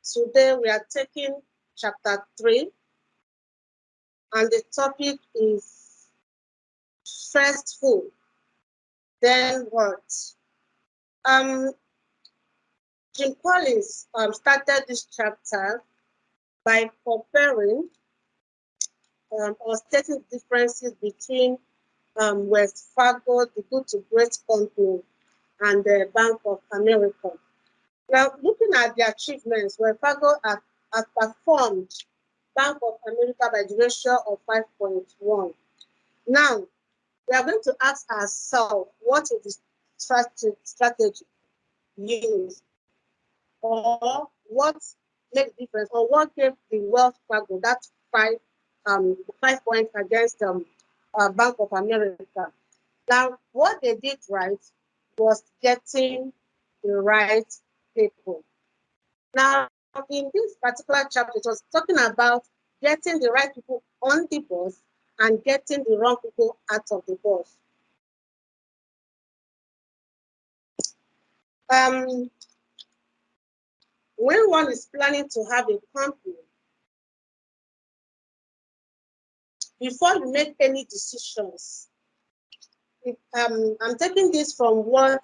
Today we are taking chapter 3, and the topic is first who, then what. Um, Jim Collins started this chapter by comparing or stating differences between West Fargo, the Good to Great Company, and the Bank of America. Now, looking at the achievements, West Fargo has performed Bank of America by the ratio of 5.1. Now, we are going to ask ourselves, what is the strategy used, or what made the difference, or what gave the Wells Fargo that 5 points against Bank of America. Now, what they did right was getting the right people. Now, in this particular chapter, it was talking about getting the right people on the bus and getting the wrong people out of the bus. When one is planning to have a company, before you make any decisions, I'm taking this from what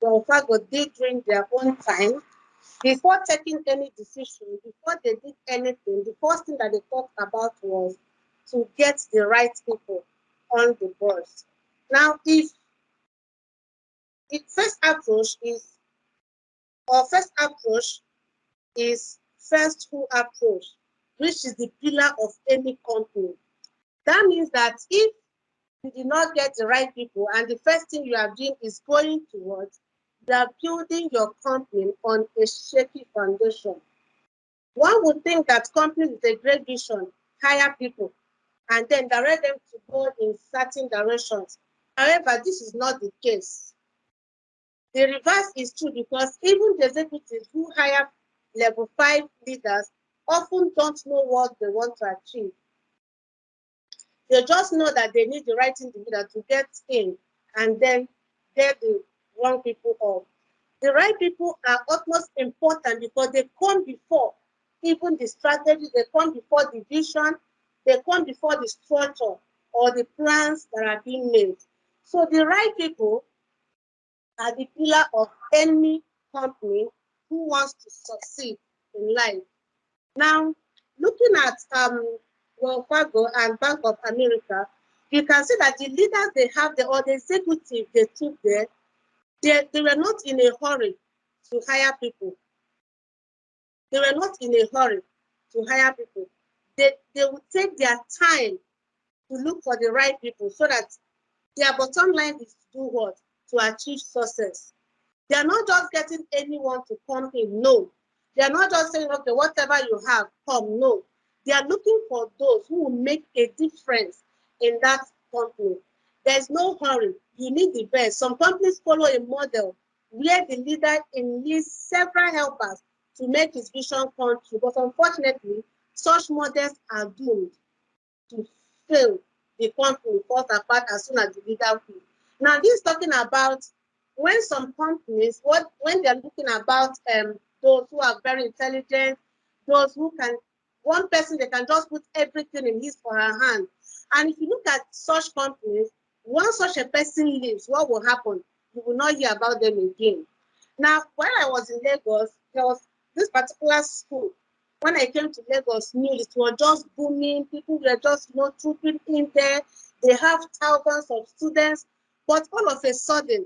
Wells Fargo did during their own time. Before taking any decision, before they did anything, the first thing that they talked about was to get the right people on the bus. Now, if the first approach is first who approach, which is the pillar of any company. That means that if you did not get the right people and the first thing you are doing is going towards, you are building your company on a shaky foundation. One would think that companies with a great vision hire people and then direct them to go in certain directions. However, this is not the case. The reverse is true, because even the executives who hire level 5 leaders often don't know what they want to achieve. They just know that they need the right individual to get in and then get the wrong people off. The right people are utmost important because they come before even the strategy, they come before the vision, they come before the structure or the plans that are being made. So the right people are the pillar of any company who wants to succeed in life. Now, looking at Wells Fargo and Bank of America, you can see that the leaders they have there, or the executive they took there, they were not in a hurry to hire people. They were not in a hurry to hire people. They would take their time to look for the right people so that their bottom line is to do what? To achieve success. They are not just getting anyone to come in, no. They are not just saying, okay, whatever you have, come, no. They are looking for those who will make a difference in that company. There's no hurry. You need the best. Some companies follow a model where the leader enlists several helpers to make his vision come true. But unfortunately, such models are doomed to fail. The company falls apart as soon as the leader quits. Now, this is talking about when some companies, when they're looking about those who are very intelligent, those who can, one person, they can just put everything in his or her hand. And if you look at such companies, once such a person leaves, what will happen? You will not hear about them again. Now, when I was in Lagos, there was this particular school. When I came to Lagos, news, it was just booming. People were just, trooping in there. They have thousands of students. But all of a sudden,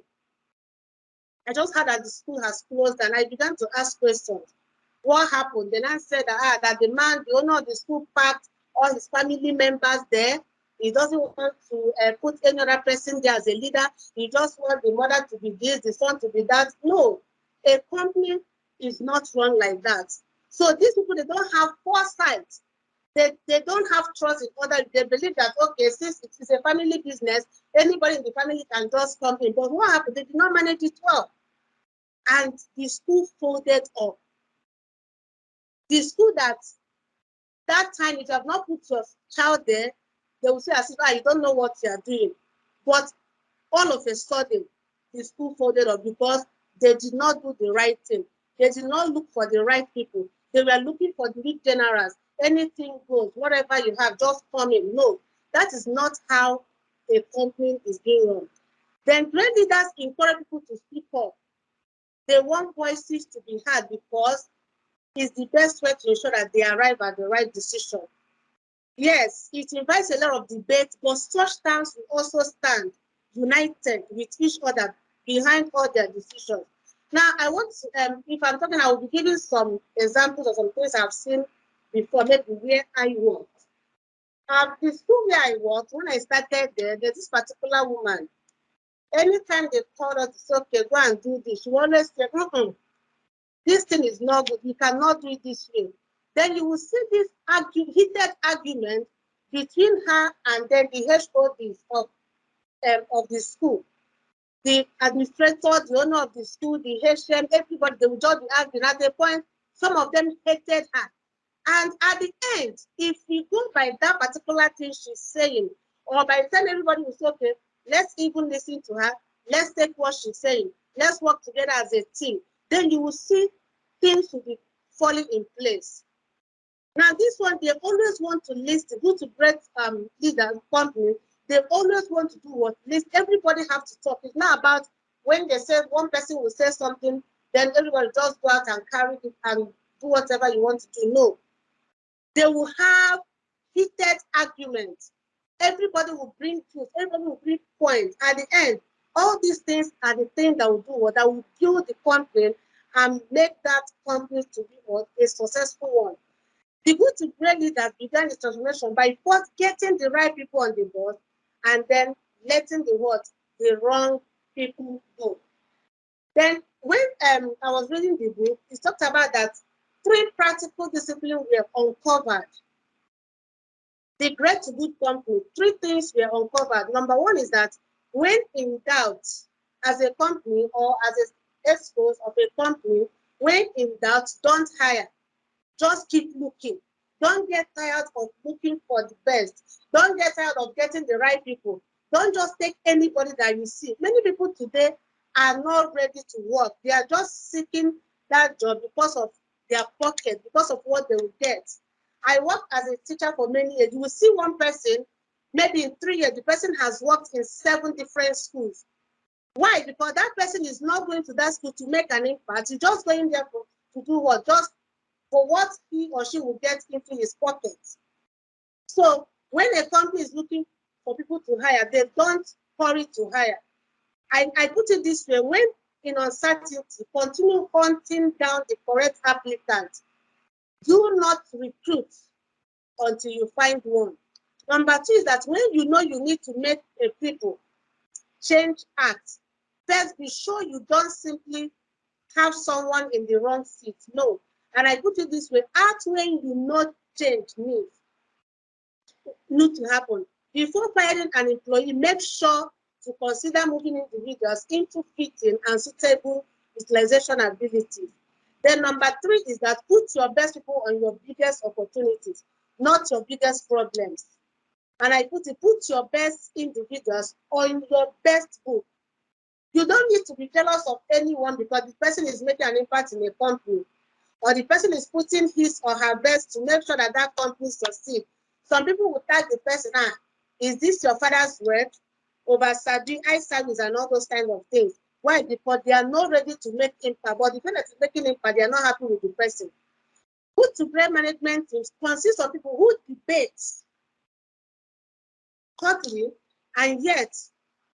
I just heard that the school has closed, and I began to ask questions. What happened? Then I said that the owner of the school, packed all his family members there. He doesn't want to put any other person there as a leader. He just wants the mother to be this, the son to be that. No, a company is not run like that. So these people, they don't have foresight. They don't have trust in others. They believe that, okay, since it is a family business, anybody in the family can just come in. But what happened? They did not manage it well. And the school folded up. The school that time, if you have not put your child there, they will say, as if, you don't know what you are doing. But all of a sudden, the school folded up because they did not do the right thing. They did not look for the right people. They were looking for the big generals. Anything goes, whatever you have, just come in. No, that is not how a company is being run. Then great leaders encourage people to speak up. They want voices to be heard because it's the best way to ensure that they arrive at the right decision. Yes, it invites a lot of debate, but such times will also stand united with each other behind all their decisions. Now, I want to, if I'm talking, I will be giving some examples of some things I've seen before, maybe where I worked. The school where I worked, when I started there, there's this particular woman. Anytime they called us to say, okay, go and do this, she always say, this thing is not good. We cannot do it this way. Then you will see this heated argument between her and then the HODs of the school. The administrator, the owner of the school, the HM, everybody, they will just be arguing. At the point, some of them hated her. And at the end, if we go by that particular thing she's saying, or by the time everybody will say, okay, let's even listen to her, let's take what she's saying, let's work together as a team, then you will see things will be falling in place. Now, this one, they always want to listen, go to great leaders, company, they always want to do what? List. Everybody have to talk. It's not about when they say one person will say something, then everybody just go out and carry it and do whatever you want to do. No. They will have heated arguments. Everybody will bring truth. Everybody will bring points. At the end, all these things are the things that will do what? That will build the company and make that company to be what? A successful one. The good to great leaders began the transformation by first getting the right people on the board and then letting the what? The wrong people go. Then when I was reading the book, it talked about that 3 practical disciplines were uncovered. The great to good company, 3 things were uncovered. Number 1 is that when in doubt, as a company or as a expose of a company, when in doubt, don't hire. Just keep looking. Don't get tired of looking for the best. Don't get tired of getting the right people. Don't just take anybody that you see. Many people today are not ready to work. They are just seeking that job because of their pocket, because of what they will get. I worked as a teacher for many years. You will see one person, maybe in 3 years, the person has worked in 7 different schools. Why? Because that person is not going to that school to make an impact. He's just going there to do what? Just for what he or she will get into his pocket. So when a company is looking for people to hire, they don't hurry to hire. I put it this way, when in uncertainty, continue hunting down the correct applicant. Do not recruit until you find one. Number 2 is that when you know you need to make a people change act, first be sure you don't simply have someone in the wrong seat. No. And I put it this way, act when you know change need to happen. Before firing an employee, make sure to consider moving individuals into fitting and suitable utilization abilities. Then number 3 is that put your best people on your biggest opportunities, not your biggest problems. And I put your best individuals on your best book. You don't need to be jealous of anyone because the person is making an impact in a company, or the person is putting his or her best to make sure that that company succeeds. Some people will tag the person, is this your father's work? Over Sabi, eye service, and all those kind of things. Why? Because they are not ready to make impact. But the person that is making impact, they are not happy with the person. Good to great management teams consist of people who debate hotly, and yet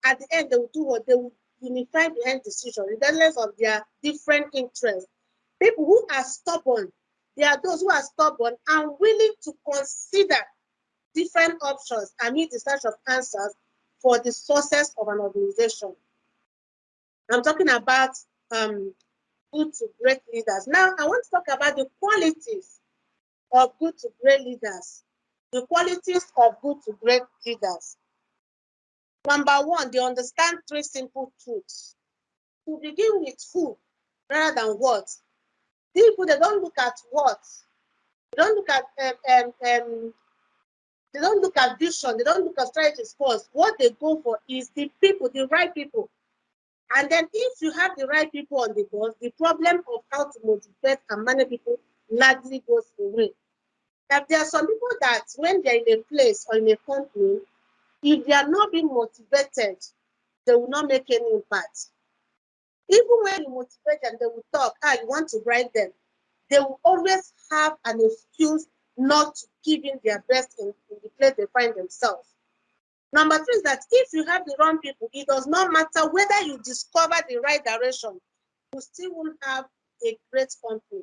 at the end they will do what? They will unify behind decision, regardless of their different interests. People who are stubborn, they are those who are stubborn and willing to consider different options and meet the search of answers for the success of an organization. I'm talking about good to great leaders. Now, I want to talk about the qualities of good to great leaders. The qualities of good to great leaders. Number 1, they understand 3 simple truths. To begin with, who rather than what. People, they don't look at what. They don't look at they don't look at vision. They don't look at strategies first. What they go for is the people, the right people. And then if you have the right people on the board, the problem of how to motivate and manage people largely goes away. That there are some people that when they're in a place or in a company, if they are not being motivated, they will not make any impact. Even when you motivate them, they will talk, you want to bribe them. They will always have an excuse not to give in their best in the place they find themselves. Number two is that if you have the wrong people, it does not matter whether you discover the right direction, you still won't have a great company.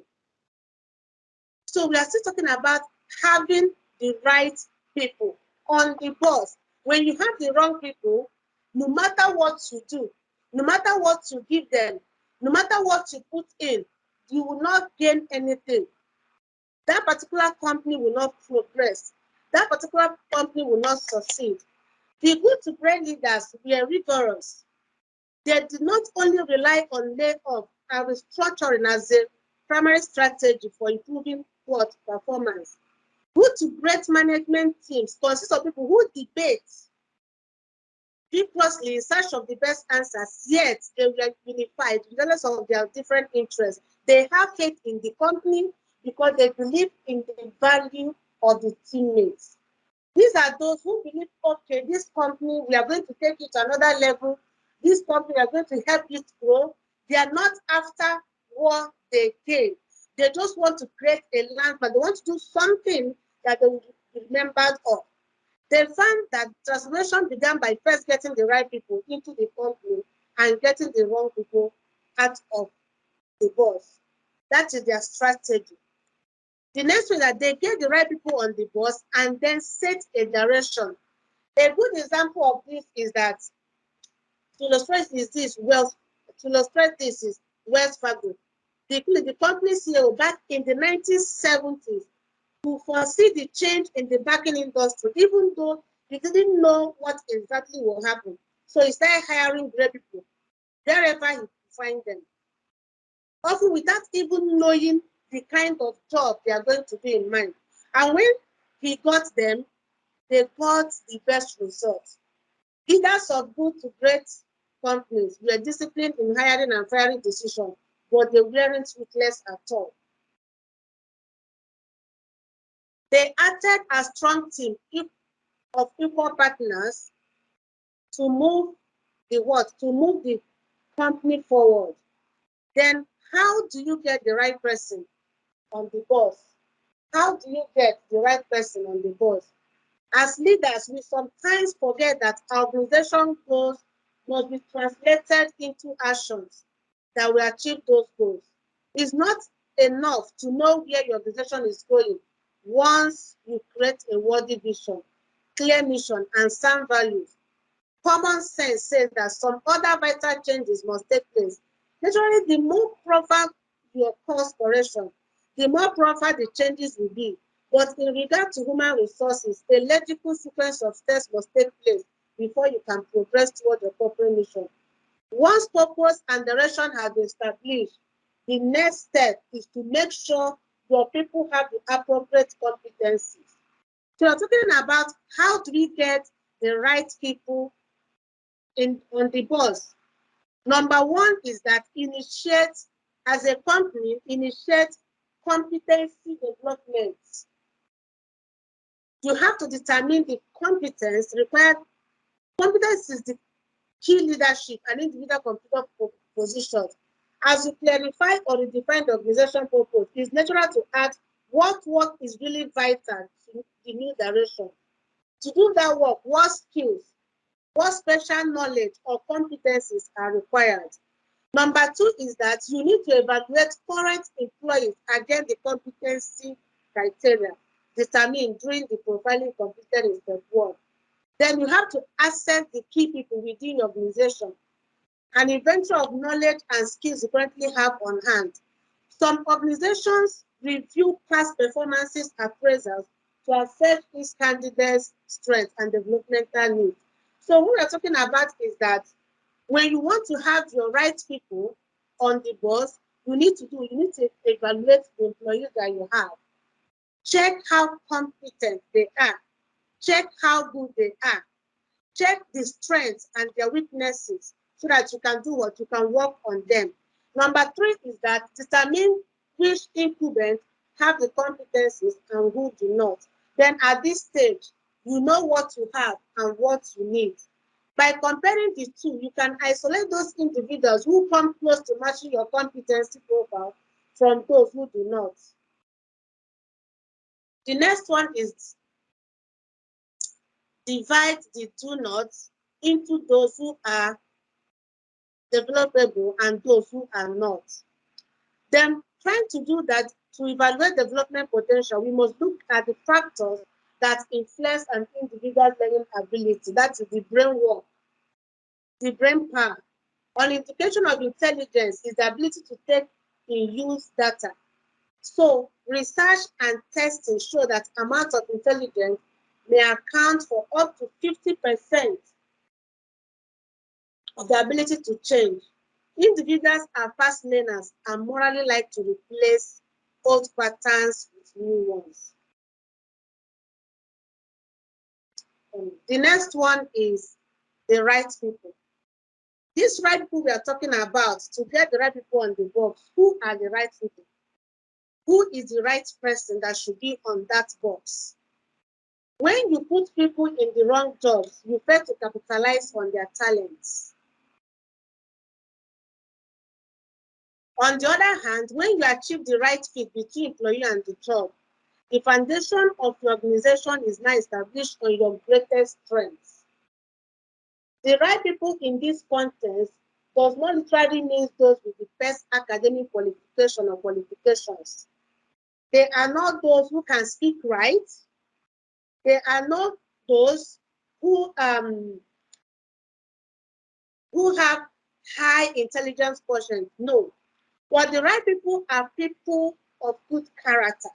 So we are still talking about having the right people on the bus. When you have the wrong people, no matter what you do, no matter what you give them, no matter what you put in, you will not gain anything. That particular company will not progress. That particular company will not succeed. The good to great leaders were rigorous. They did not only rely on layoff and restructuring as a primary strategy for improving what performance. Good to great management teams consist of people who debate vigorously in search of the best answers, yet they were unified regardless of their different interests. They have faith in the company because they believe in the value of the teammates. These are those who believe, okay, this company, we are going to take it to another level. This company, we are going to help it grow. They are not after what they gain. They just want to create a landmark. They want to do something that they will be remembered of. They found that transformation began by first getting the right people into the company and getting the wrong people out of the boss. That is their strategy. The next one is that they get the right people on the bus and then set a direction. A good example of this is that to illustrate this is Wells Fargo. The company CEO back in the 1970s who foresee the change in the banking industry, even though he didn't know what exactly will happen. So he started hiring great people wherever he could find them, often without even knowing the kind of job they are going to be in mind. And when he got them, they got the best results. Leaders of good to great companies were disciplined in hiring and firing decisions, but they weren't ruthless at all. They acted as strong team of equal partners to move the company forward. Then how do you get the right person on the bus? How do you get the right person on the bus? As leaders, we sometimes forget that our organization goals must be translated into actions that will achieve those goals. It's not enough to know where your organization is going once you create a worthy vision, clear mission, and sound values. Common sense says that some other vital changes must take place. Naturally, the more proper your course correction, the more proper the changes will be. But in regard to human resources, a logical sequence of steps must take place before you can progress toward your corporate mission. Once purpose and direction have been established, the next step is to make sure your people have the appropriate competencies. So we're talking about how do we get the right people on the bus. Number one is that as a company, initiate competency development. You have to determine the competence required. Competence is the key leadership and individual computer positions. As you clarify or redefine the organization purpose, it's natural to ask what work is really vital to the new direction. To do that work, what skills, what special knowledge or competencies are required? Number two is that you need to evaluate current employees against the competency criteria determined during the profiling completed in step one. Then you have to assess the key people within your organization, an inventory of knowledge and skills you currently have on hand. Some organizations review past performances appraisals to assess each candidate's strengths and developmental needs. So what we're talking about is that when you want to have your right people on the bus, you need to evaluate the employees that you have. Check how competent they are. Check how good they are. Check the strengths and their weaknesses so that you can do what? You can work on them. Number 3 is that determine which incumbents have the competencies and who do not. Then at this stage, you know what you have and what you need. By comparing the two, you can isolate those individuals who come close to matching your competency profile from those who do not. The next one is divide the do not into those who are developable and those who are not. Then trying to do that, to evaluate development potential, we must look at the factors that influence an individual's learning ability. That is the brain work, the brain power. An indication of intelligence is the ability to take in use data. So research and testing show that amount of intelligence may account for up to 50% of the ability to change. Individuals are fast learners and morally like to replace old patterns with new ones. The next one is the right people. These right people we are talking about, to get the right people on the box, who are the right people? Who is the right person that should be on that box? When you put people in the wrong jobs, you fail to capitalize on their talents. On the other hand, when you achieve the right fit between employee and the job, the foundation of your organization is now established on your greatest strengths. The right people in this context does not literally mean those with the best academic qualification or qualifications. They are not those who can speak right. They are not those who have high intelligence quotient. No. But the right people are people of good character.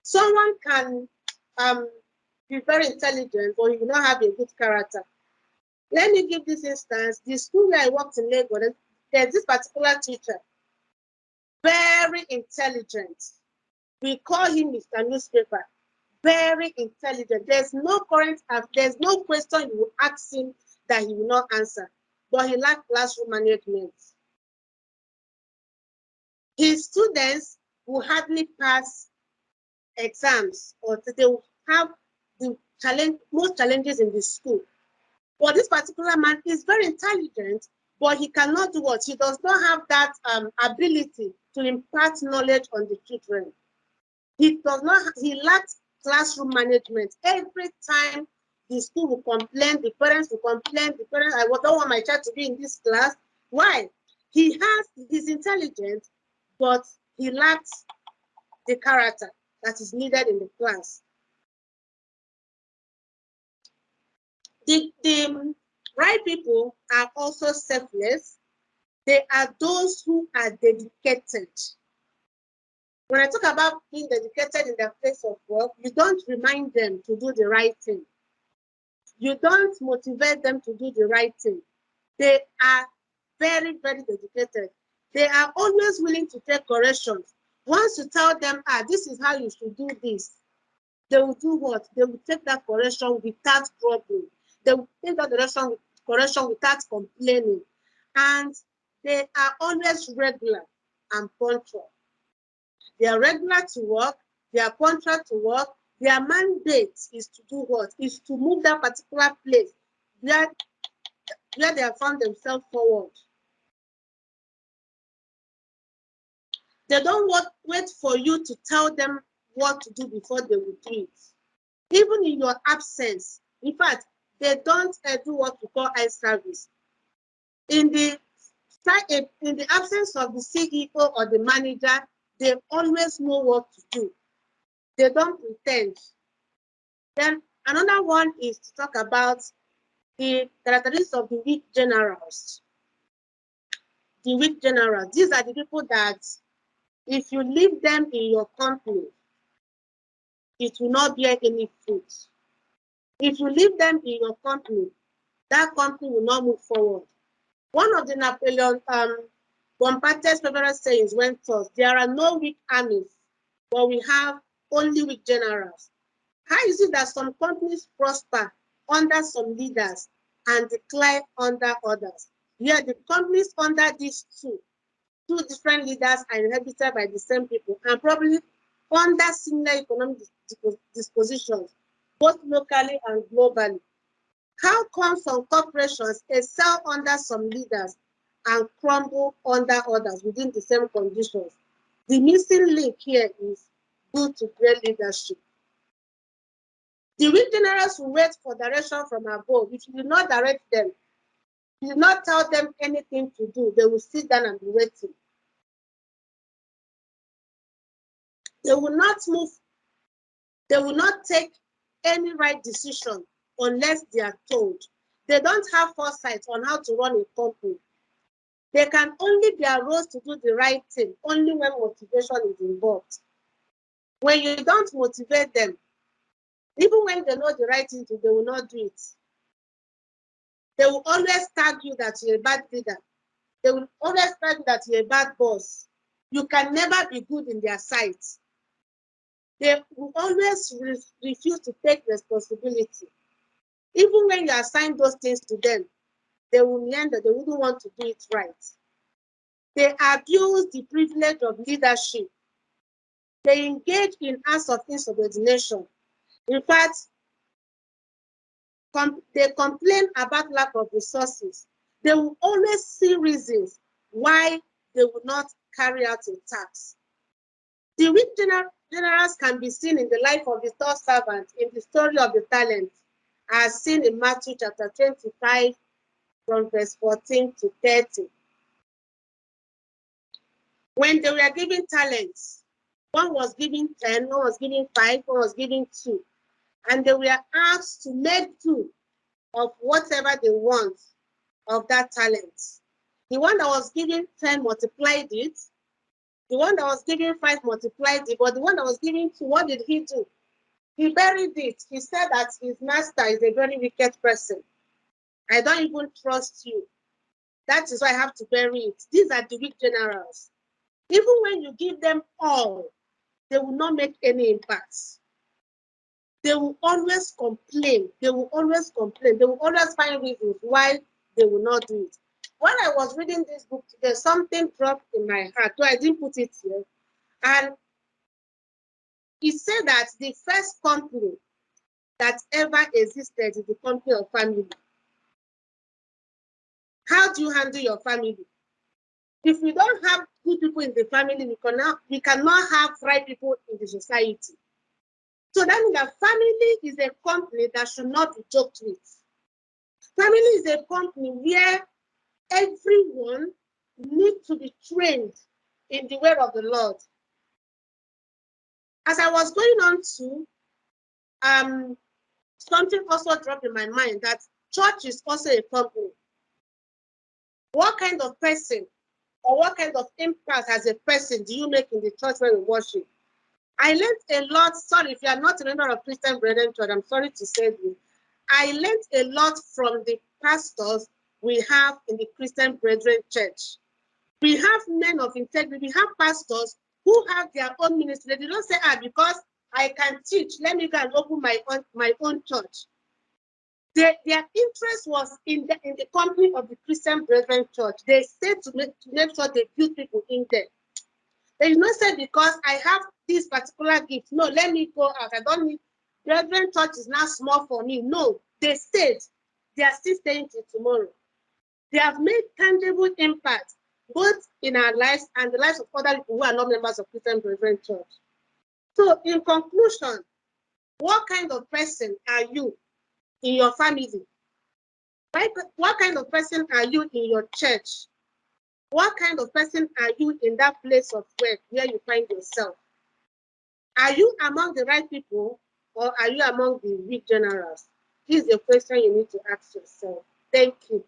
Someone can be very intelligent, but he will not have a good character. Let me give this instance. The school where I worked in Lagos, there's this particular teacher, very intelligent. We call him Mr. Newspaper. Very intelligent. There's no question you will ask him that he will not answer. But he lacked classroom management. His students will hardly pass exams, or they will have the most challenges in the school. But this particular man is very intelligent, but he cannot do what? He does not have that ability to impart knowledge on the children. He lacks classroom management. Every time the school will complain, the parents will complain, I don't want my child to be in this class. Why? He's intelligent, but he lacks the character that is needed in the class. The right people are also selfless. They are those who are dedicated. When I talk about being dedicated in their place of work, you don't remind them to do the right thing. You don't motivate them to do the right thing. They are very, very dedicated. They are always willing to take corrections. Once you tell them, this is how you should do this, they will do what? They will take that correction without problem. They will take that correction without complaining. And they are always regular and punctual. They are regular to work, they are punctual to work. Their mandate is to do what? Is to move that particular place where they have found themselves forward. They don't wait for you to tell them what to do before they will do it. Even in your absence, in fact, they don't do what we call eye service. In the absence of the CEO or the manager, they always know what to do. They don't pretend. Then another one is to talk about the characteristics of the weak generals. The weak generals, these are the people that if you leave them in your company, it will not bear any fruit. If you leave them in your company, that company will not move forward. One of the Napoleon Bonaparte's favorite sayings went thus: there are no weak armies, but we have only weak generals. How is it that some companies prosper under some leaders and decline under others? Yet the companies under these two different leaders are inhabited by the same people and probably under similar economic dispositions, both locally and globally. How come some corporations excel under some leaders and crumble under others within the same conditions? The missing link here is due to great leadership. The weak generals will wait for direction from above. If you do not direct them, if you do not tell them anything to do, they will sit down and be waiting. They will not move, they will not take any right decision unless they are told. They don't have foresight on how to run a company. They can only be aroused to do the right thing only when motivation is involved. When you don't motivate them, even when they know the right thing to do, they will not do it. They will always tag you that you're a bad leader. They will always tag you that you're a bad boss. You can never be good in their sight. They will always refuse to take responsibility. Even when you assign those things to them, they will meander, they wouldn't want to do it right. They abuse the privilege of leadership. They engage in acts of insubordination. In fact, they complain about lack of resources. They will always see reasons why they will not carry out a task. The weak generals can be seen in the life of the third servant in the story of the talent, as seen in Matthew chapter 25, from verse 14 to 30. When they were given talents, one was given 10, one was given 5, one was given 2. And they were asked to make do of whatever they want of that talent. The one that was given 10 multiplied it. The one that was given 5 multiplied it. But the one that was given 2, what did he do? He buried it. He said that his master is a very wicked person. I don't even trust you. That is why I have to bury it. These are the weak generals. Even when you give them all, they will not make any impact. They will always complain. They will always complain. They will always find reasons why they will not do it. When I was reading this book today, something dropped in my heart, so I didn't put it here. And it said that the first company that ever existed is the company of family. How do you handle your family? If we don't have good people in the family, we cannot have right people in the society. So that means that family is a company that should not be joked with. Family is a company where everyone needs to be trained in the way of the Lord. As I was going on to, something also dropped in my mind that church is also a company. What kind of person or what kind of impact as a person do you make in the church when you worship? I learned a lot. Sorry, if you are not a member of Christian Brethren Church, I'm sorry to say this. I learned a lot from the pastors we have in the Christian Brethren Church. We have men of integrity. We have pastors who have their own ministry. They don't say, because I can teach, let me go and open my own church. Their interest was in the company of the Christian Brethren Church. They said to make sure they build people in there. They did not say because I have this particular gift. No, let me go out. I don't need. Brethren Church is not small for me. No, they stayed. They are still staying till tomorrow. They have made tangible impact both in our lives and the lives of other people who are not members of Christian Brethren Church. So, in conclusion, what kind of person are you in your family? What kind of person are you in your church? What kind of person are you in that place of work where you find yourself? Are you among the right people or are you among the weak generals? This is a question you need to ask yourself. Thank you.